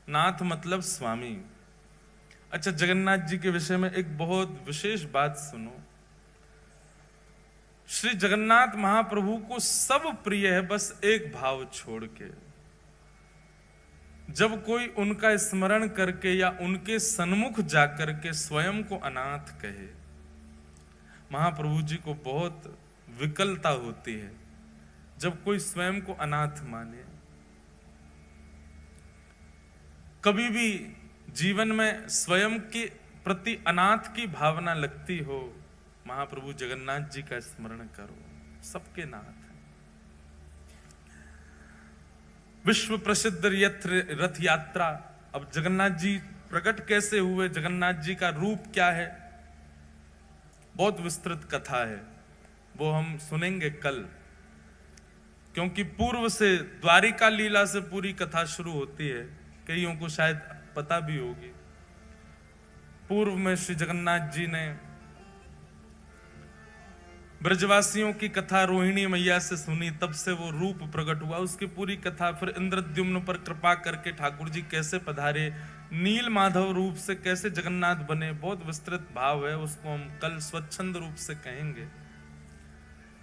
नाथ मतलब स्वामी। अच्छा, जगन्नाथ जी के विषय में एक बहुत विशेष बात सुनो। श्री जगन्नाथ महाप्रभु को सब प्रिय है, बस एक भाव छोड़ के। जब कोई उनका स्मरण करके या उनके सन्मुख जाकर के स्वयं को अनाथ कहे, महाप्रभु जी को बहुत विकलता होती है जब कोई स्वयं को अनाथ माने। कभी भी जीवन में स्वयं के प्रति अनाथ की भावना लगती हो, महाप्रभु जगन्नाथ जी का स्मरण करो, सबके नाथ हैं। विश्व प्रसिद्ध रथ यात्रा। अब जगन्नाथ जी प्रकट कैसे हुए, जगन्नाथ जी का रूप क्या है, बहुत विस्तृत कथा है, वो हम सुनेंगे कल। क्योंकि पूर्व से द्वारिका लीला से पूरी कथा शुरू होती है, कईयों को शायद पता भी होगी। पूर्व में श्री जगन्नाथ जी ने ब्रजवासियों की कथा रोहिणी मैया से सुनी, तब से वो रूप प्रकट हुआ, उसकी पूरी कथा। फिर इंद्रद्युम्न पर कृपा करके ठाकुर जी कैसे पधारे, नील माधव रूप से कैसे जगन्नाथ बने, बहुत विस्तृत भाव है, उसको हम कल स्वच्छंद रूप से कहेंगे।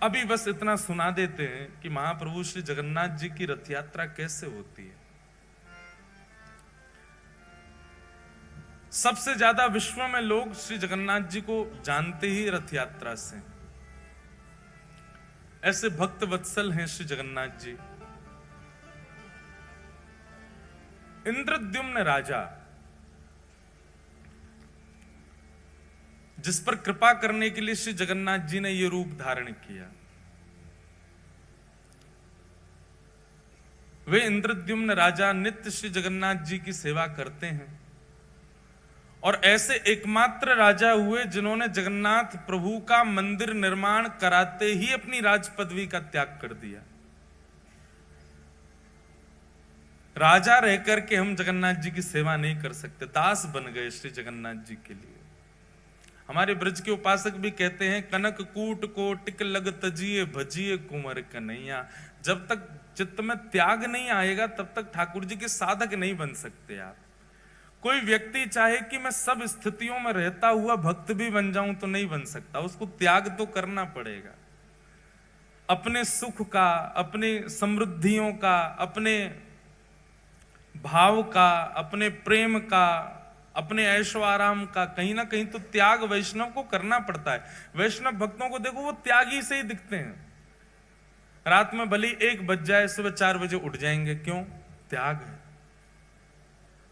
अभी बस इतना सुना देते हैं कि महाप्रभु श्री जगन्नाथ जी की रथ यात्रा कैसे होती है। सबसे ज्यादा विश्व में लोग श्री जगन्नाथ जी को जानते ही रथ यात्रा से। ऐसे भक्त वत्सल हैं श्री जगन्नाथ जी। इंद्रद्युम्न राजा, जिस पर कृपा करने के लिए श्री जगन्नाथ जी ने यह रूप धारण किया, वे इंद्रद्युम्न राजा नित्य श्री जगन्नाथ जी की सेवा करते हैं और ऐसे एकमात्र राजा हुए जिन्होंने जगन्नाथ प्रभु का मंदिर निर्माण कराते ही अपनी राज पदवी का त्याग कर दिया। राजा रहकर के हम जगन्नाथ जी की सेवा नहीं कर सकते, दास बन गए श्री जगन्नाथ जी के लिए। हमारे ब्रज के उपासक भी कहते हैं, कनक कूट को टिक लग तजिए भजिए कुंवर कन्हैया। जब तक चित्त में त्याग नहीं आएगा तब तक ठाकुर जी के साधक नहीं बन सकते आप। कोई व्यक्ति चाहे कि मैं सब स्थितियों में रहता हुआ भक्त भी बन जाऊं तो नहीं बन सकता, उसको त्याग तो करना पड़ेगा। अपने सुख का, अपने समृद्धियों का, अपने भाव का, अपने प्रेम का, अपने ऐशो आराम का कहीं ना कहीं तो त्याग वैष्णव को करना पड़ता है। वैष्णव भक्तों को देखो, वो त्यागी से ही दिखते हैं। रात में भले 1 बज जाए, सुबह 4 बजे उठ जाएंगे, क्यों? त्याग है।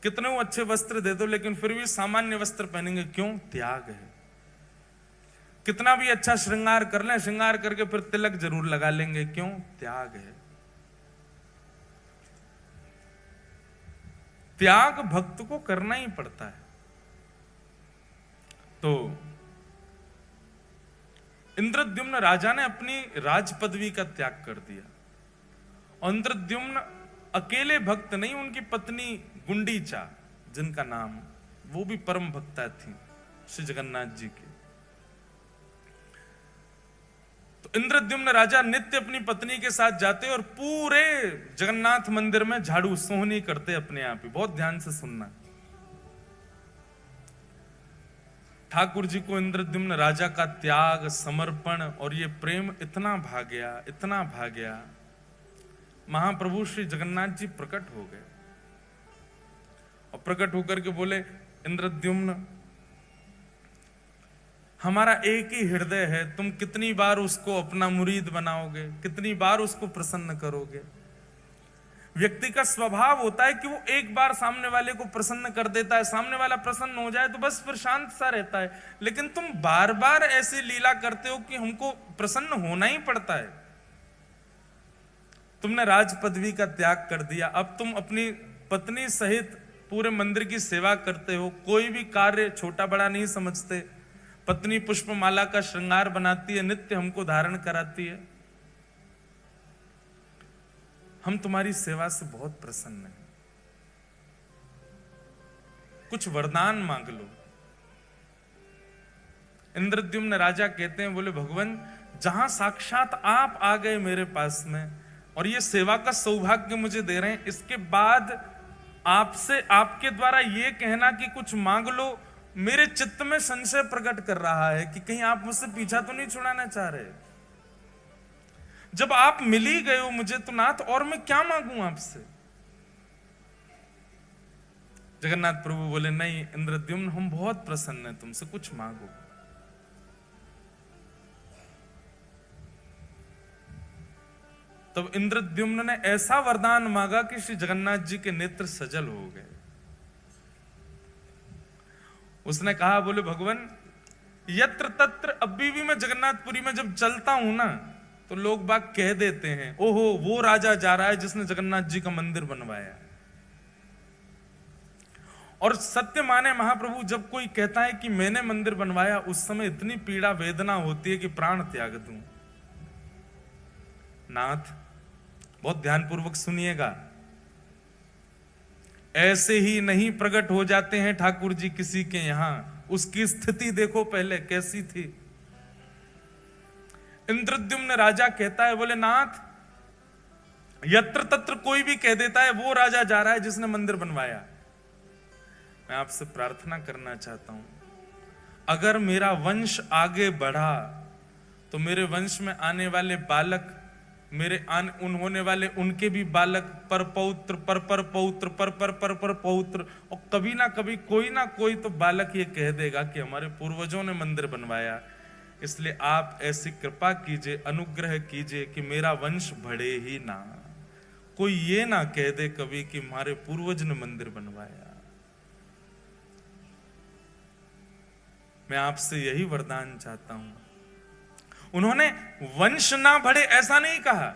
कितने वो अच्छे वस्त्र दे दो लेकिन फिर भी सामान्य वस्त्र पहनेंगे, क्यों? त्याग है। कितना भी अच्छा श्रृंगार कर लें, श्रृंगार करके फिर तिलक जरूर लगा लेंगे, क्यों? त्याग है। त्याग भक्त को करना ही पड़ता है। तो इंद्रद्युम्न राजा ने अपनी राज पदवी का त्याग कर दिया। और इंद्रद्युम्न अकेले भक्त नहीं, उनकी पत्नी गुंडीचा, जिनका नाम, वो भी परम भक्ता थी श्री जगन्नाथ जी की। तो इंद्रद्युम्न राजा नित्य अपनी पत्नी के साथ जाते और पूरे जगन्नाथ मंदिर में झाड़ू सोहनी करते अपने आप ही। बहुत ध्यान से सुनना। ठाकुर जी को इंद्रद्युम्न राजा का त्याग, समर्पण और ये प्रेम इतना भा गया, इतना भा गया, महाप्रभु श्री जगन्नाथ जी प्रकट हो गए और प्रकट होकर के बोले, इंद्रद्युम्न, हमारा एक ही हृदय है, तुम कितनी बार उसको अपना मुरीद बनाओगे, कितनी बार उसको प्रसन्न करोगे। व्यक्ति का स्वभाव होता है कि वो एक बार सामने वाले को प्रसन्न कर देता है, सामने वाला प्रसन्न हो जाए तो बस फिर शांत सा रहता है। लेकिन तुम बार बार ऐसी लीला करते हो कि हमको प्रसन्न होना ही पड़ता है। तुमने राज पदवी का त्याग कर दिया, अब तुम अपनी पत्नी सहित पूरे मंदिर की सेवा करते हो, कोई भी कार्य छोटा बड़ा नहीं समझते। पत्नी पुष्पमाला का श्रृंगार बनाती है, नित्य हमको धारण कराती है। हम तुम्हारी सेवा से बहुत प्रसन्न हैं, कुछ वरदान मांग लो। इंद्रद्युम्न राजा कहते हैं, बोले भगवान, जहां साक्षात आप आ गए मेरे पास में और ये सेवा का सौभाग्य मुझे दे रहे हैं, इसके बाद आपसे आपके द्वारा ये कहना कि कुछ मांग लो मेरे चित्त में संशय प्रकट कर रहा है कि कहीं आप मुझसे पीछा तो नहीं छुड़ाना चाह रहे। जब आप मिल ही गए हो मुझे तो नाथ और मैं क्या मांगू आपसे। जगन्नाथ प्रभु बोले नहीं इंद्रद्युम्न हम बहुत प्रसन्न हैं तुमसे, कुछ मांगो। तब इंद्रद्युम्न ने ऐसा वरदान मांगा कि श्री जगन्नाथ जी के नेत्र सजल हो गए। उसने कहा, बोले भगवान यत्र तत्र, अभी भी मैं जगन्नाथपुरी में जब चलता हूं ना तो लोग बाग कह देते हैं ओहो वो राजा जा रहा है जिसने जगन्नाथ जी का मंदिर बनवाया। और सत्य माने महाप्रभु, जब कोई कहता है कि मैंने मंदिर बनवाया उस समय इतनी पीड़ा वेदना होती है कि प्राण त्याग दूं। नाथ बहुत ध्यानपूर्वक सुनिएगा, ऐसे ही नहीं प्रकट हो जाते हैं ठाकुर जी किसी के यहां। उसकी स्थिति देखो पहले कैसी थी। इंद्रद्युम्न राजा कहता है, बोले नाथ यत्र तत्र कोई भी कह देता है वो राजा जा रहा है जिसने मंदिर बनवाया। मैं आपसे प्रार्थना करना चाहता हूं, अगर मेरा वंश आगे बढ़ा तो मेरे वंश में आने वाले बालक, मेरे होने वाले उनके भी बालक पर पौत्र पर पौत्र पर पौत्र, और कभी ना कभी कोई ना कोई तो बालक ये कह देगा कि हमारे पूर्वजों ने मंदिर बनवाया। इसलिए आप ऐसी कृपा कीजिए, अनुग्रह कीजिए कि मेरा वंश बढ़े ही ना, कोई ये ना कह दे कभी कि हमारे पूर्वज ने मंदिर बनवाया। मैं आपसे यही वरदान चाहता हूं। उन्होंने वंश ना बढ़े ऐसा नहीं कहा,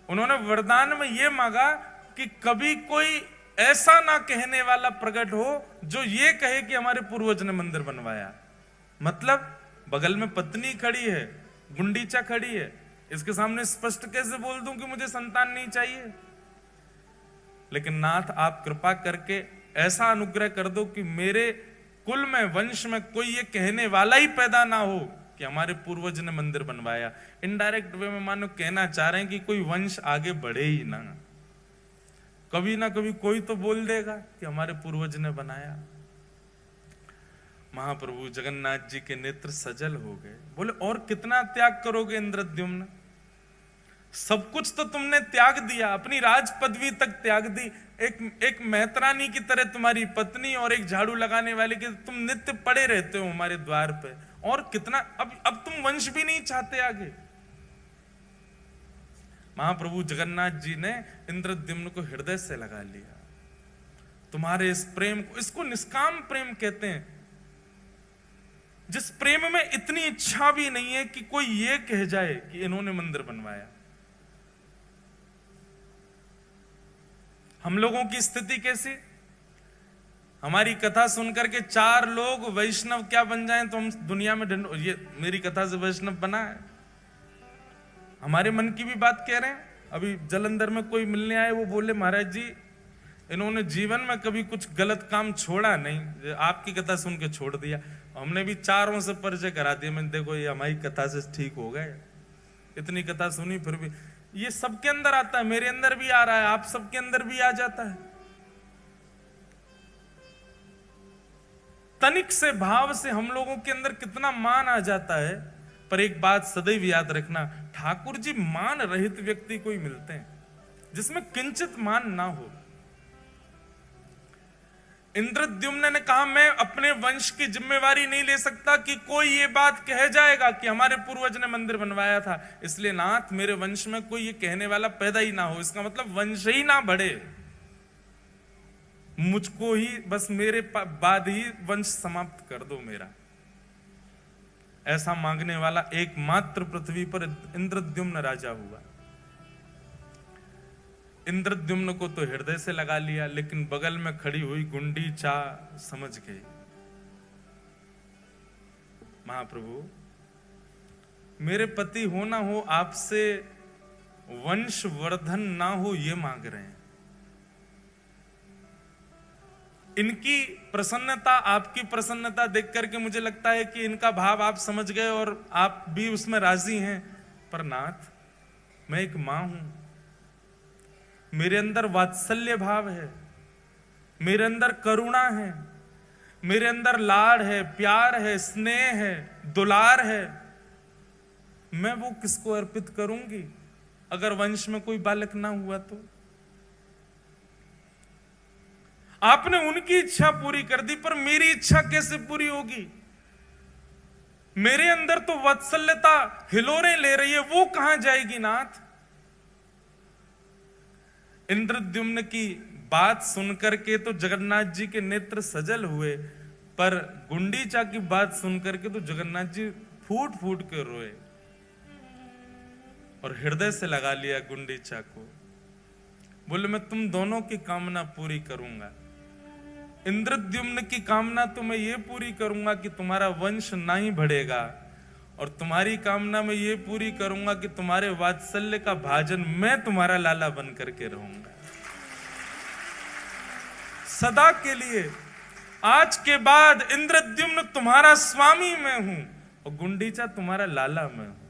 उन्होंने वरदान में यह मांगा कि कभी कोई ऐसा ना कहने वाला प्रकट हो जो ये कहे कि हमारे पूर्वज ने मंदिर बनवाया। मतलब बगल में पत्नी खड़ी है, गुंडीचा खड़ी है, इसके सामने स्पष्ट कैसे बोल दूं कि मुझे संतान नहीं चाहिए। लेकिन नाथ आप कृपा करके ऐसा अनुग्रह कर दो कि मेरे कुल में वंश में कोई ये कहने वाला ही पैदा ना हो कि हमारे पूर्वज ने मंदिर बनवाया। इनडायरेक्ट वे में मानो कहना चाह रहे हैं कि कोई वंश आगे बढ़े ही ना, कभी ना कभी कोई तो बोल देगा कि हमारे पूर्वज ने बनाया। महाप्रभु जगन्नाथ जी के नेत्र सजल हो गए। बोले और कितना त्याग करोगे इंद्रद्युम्न, सब कुछ तो तुमने त्याग दिया, अपनी राज पदवी तक त्याग दी, एक मेहतरानी की तरह तुम्हारी पत्नी और एक झाड़ू लगाने वाले की तुम नित्य पड़े रहते हो हमारे द्वार पे, और कितना अब तुम वंश भी नहीं चाहते आगे। महाप्रभु जगन्नाथ जी ने इंद्रद्युम्न को हृदय से लगा लिया। तुम्हारे इस प्रेम को, इसको निष्काम प्रेम कहते हैं, जिस प्रेम में इतनी इच्छा भी नहीं है कि कोई ये कह जाए कि इन्होंने मंदिर बनवाया। हम लोगों की स्थिति कैसी, हमारी कथा सुनकर के 4 लोग वैष्णव क्या बन जाएं तो हम दुनिया में ये मेरी कथा से वैष्णव बना है। हमारे मन की भी बात कह रहे हैं। अभी जलंधर में कोई मिलने आए, वो बोले महाराज जी इन्होंने जीवन में कभी कुछ गलत काम छोड़ा नहीं, आपकी कथा सुन के छोड़ दिया। हमने भी 4 से परिचय करा दिया, मैंने देखो ये हमारी कथा से ठीक हो गए। इतनी कथा सुनी फिर भी ये सबके अंदर आता है, मेरे अंदर भी आ रहा है, आप सबके अंदर भी आ जाता है। तनिक से भाव से हम लोगों के अंदर कितना मान आ जाता है। पर एक बात सदैव याद रखना, ठाकुर जी मान रहित व्यक्ति को ही मिलते हैं जिसमें किंचित मान ना हो। इंद्रद्युम्न ने कहा मैं अपने वंश की जिम्मेवारी नहीं ले सकता कि कोई ये बात कह जाएगा कि हमारे पूर्वज ने मंदिर बनवाया था, इसलिए नाथ मेरे वंश में कोई ये कहने वाला पैदा ही ना हो। इसका मतलब वंश ही ना बढ़े, मुझको ही बस मेरे बाद ही वंश समाप्त कर दो मेरा। ऐसा मांगने वाला एकमात्र पृथ्वी पर इंद्रद्युम्न राजा हुआ। इंद्रद्युम्न को तो हृदय से लगा लिया, लेकिन बगल में खड़ी हुई गुंडीचा समझ गई। महाप्रभु मेरे पति हो ना हो, आपसे वंश वर्धन ना हो ये मांग रहे हैं। इनकी प्रसन्नता, आपकी प्रसन्नता देख करके मुझे लगता है कि इनका भाव आप समझ गए और आप भी उसमें राजी हैं। पर नाथ मैं एक मां हूं, मेरे अंदर वात्सल्य भाव है, मेरे अंदर करुणा है, मेरे अंदर लाड़ है, प्यार है, स्नेह है, दुलार है, मैं वो किसको अर्पित करूंगी अगर वंश में कोई बालक ना हुआ तो? आपने उनकी इच्छा पूरी कर दी, पर मेरी इच्छा कैसे पूरी होगी? मेरे अंदर तो वात्सल्यता हिलोरें ले रही है, वो कहां जाएगी नाथ? इंद्रद्युम्न की बात सुनकर के तो जगन्नाथ जी के नेत्र सजल हुए, पर गुंडीचा की बात सुनकर के तो जगन्नाथ जी फूट फूट के रोए और हृदय से लगा लिया गुंडीचा को। बोले मैं तुम दोनों की कामना पूरी करूंगा। इंद्रद्युम्न की कामना तो मैं ये पूरी करूंगा कि तुम्हारा वंश ना ही बढ़ेगा, और तुम्हारी कामना मैं ये पूरी करूंगा कि तुम्हारे वात्सल्य का भाजन मैं तुम्हारा लाला बन करके रहूंगा सदा के लिए। आज के बाद इंद्रद्युम्न तुम्हारा स्वामी मैं हूं और गुंडीचा तुम्हारा लाला मैं हूं,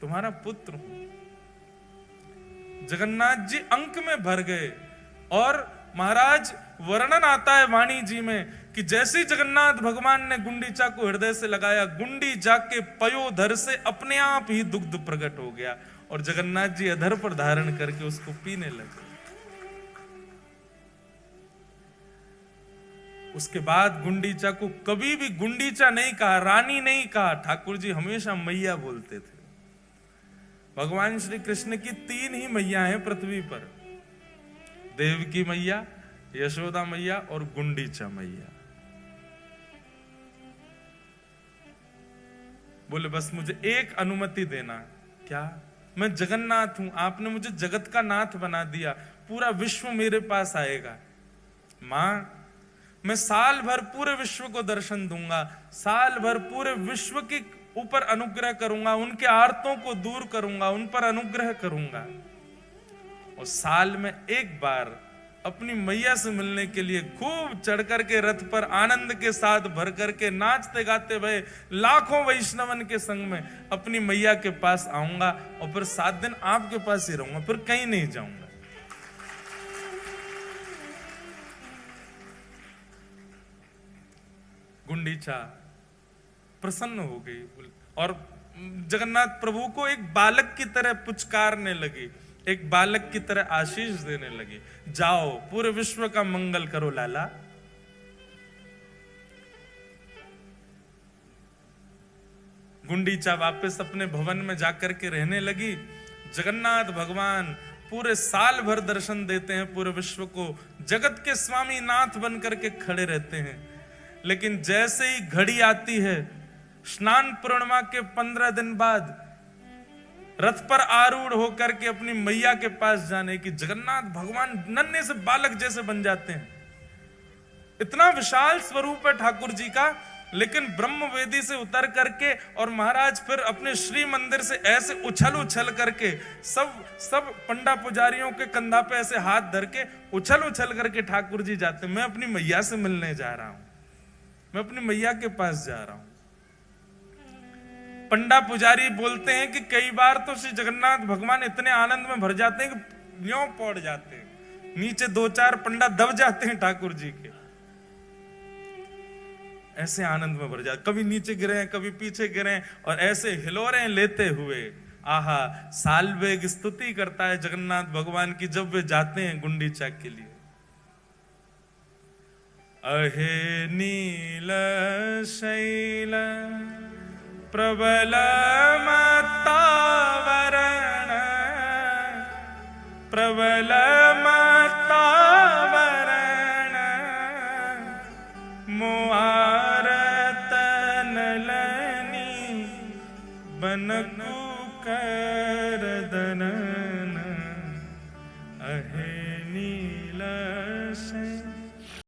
तुम्हारा पुत्र हूं। जगन्नाथ जी अंक में भर गए और महाराज वर्णन आता है वाणी जी में कि जैसे जगन्नाथ भगवान ने गुंडीचा को हृदय से लगाया, गुंडी जाके पयोधर से अपने आप ही दुग्ध प्रकट हो गया और जगन्नाथ जी अधर पर धारण करके उसको पीने लगे। उसके बाद गुंडीचा को कभी भी गुंडीचा नहीं कहा, रानी नहीं कहा, ठाकुर जी हमेशा मैया बोलते थे। भगवान श्री कृष्ण की 3 ही मैया हैं पृथ्वी पर, देवकी मैया, यशोदा मैया और गुंडीचा मैया। बोले बस मुझे एक अनुमति देना। क्या? मैं जगन्नाथ हूं, आपने मुझे जगत का नाथ बना दिया, पूरा विश्व मेरे पास आएगा। मां मैं साल भर पूरे विश्व को दर्शन दूंगा, साल भर पूरे विश्व के ऊपर अनुग्रह करूंगा, उनके आर्तों को दूर करूंगा, उन पर अनुग्रह करूंगा, और साल में एक बार अपनी मैया से मिलने के लिए खूब चढ़ करके रथ पर आनंद के साथ भर करके नाचते गाते भय लाखों वैष्णवन के संग में अपनी मैया के पास आऊंगा और फिर 7 दिन आपके पास ही रहूंगा, फिर कहीं नहीं जाऊंगा। गुंडीचा प्रसन्न हो गई और जगन्नाथ प्रभु को एक बालक की तरह पुचकारने लगी, एक बालक की तरह आशीष देने लगी। जाओ पूरे विश्व का मंगल करो लाला। गुंडीचा वापस अपने भवन में जाकर के रहने लगी। जगन्नाथ भगवान पूरे साल भर दर्शन देते हैं पूरे विश्व को, जगत के स्वामी नाथ बन करके खड़े रहते हैं। लेकिन जैसे ही घड़ी आती है स्नान पूर्णिमा के 15 दिन बाद रथ पर आरूढ़ होकर के अपनी मैया के पास जाने की, जगन्नाथ भगवान नन्हे से बालक जैसे बन जाते हैं। इतना विशाल स्वरूप है ठाकुर जी का, लेकिन ब्रह्म वेदी से उतर करके और महाराज फिर अपने श्री मंदिर से ऐसे उछल करके सब पंडा पुजारियों के कंधा पे ऐसे हाथ धर के उछल करके ठाकुर जी जाते, मैं अपनी मैया से मिलने जा रहा हूं, मैं अपनी मैया के पास जा रहा हूं। पंडा पुजारी बोलते हैं कि कई बार तो श्री जगन्नाथ भगवान इतने आनंद में भर जाते हैं कि यूं पड़ जाते हैं, नीचे 2-4 पंडा दब जाते हैं ठाकुर जी के, ऐसे आनंद में भर जाते, कभी नीचे गिरे कभी पीछे गिरे और ऐसे हिलोरें लेते हुए आहा सालवेग स्तुति करता है जगन्नाथ भगवान की जब वे जाते हैं गुंडीचा के लिए। अहे नील शैल प्रबल मत्तावरण प्रबल मत्तावरण मुआरत नलनी बनकु कर दनन अहे